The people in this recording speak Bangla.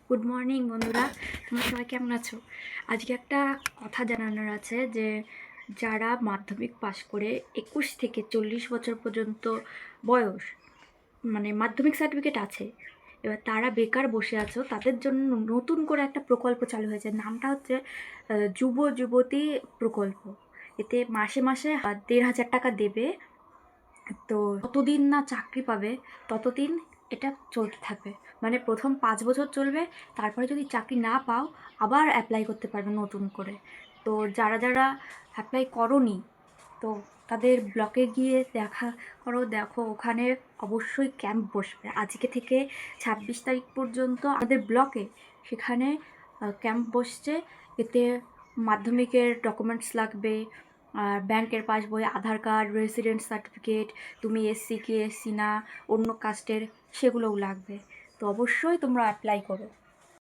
গুড মর্নিং বন্ধুরা, তোমরা সবাই কেমন আছো? আজকে একটা কথা জানানোর আছে যে যারা মাধ্যমিক পাশ করে 21 থেকে 40 বছর পর্যন্ত বয়স, মানে মাধ্যমিক সার্টিফিকেট আছে, এবার তারা বেকার বসে আছো, তাদের জন্য নতুন করে একটা প্রকল্প চালু হয়েছে। নামটা হচ্ছে যুব যুবতী প্রকল্প। এতে মাসে মাসে 1,500 টাকা দেবে। তো যতদিন না চাকরি পাবে ততদিন এটা চলতে থাকবে। মানে প্রথম 5 বছর চলবে, তারপরে যদি চাকরি না পাও আবার অ্যাপ্লাই করতে পারবে নতুন করে। তো যারা যারা অ্যাপ্লাই করনি, তো তাদের ব্লকে গিয়ে দেখা করো, দেখো ওখানে অবশ্যই ক্যাম্প বসবে আজকে থেকে 26 তারিখ পর্যন্ত আমাদের ব্লকে। সেখানে ক্যাম্প বসছে। এতে মাধ্যমিকের ডকুমেন্টস লাগবে, আর ব্যাংকের পাসবই, আধার কার্ড, রেসিডেন্ট সার্টিফিকেট, তুমি এসসি কি এসসি না অন্য কাস্টের, সেগুলোও লাগবে। তো অবশ্যই তোমরা অ্যাপ্লাই করো।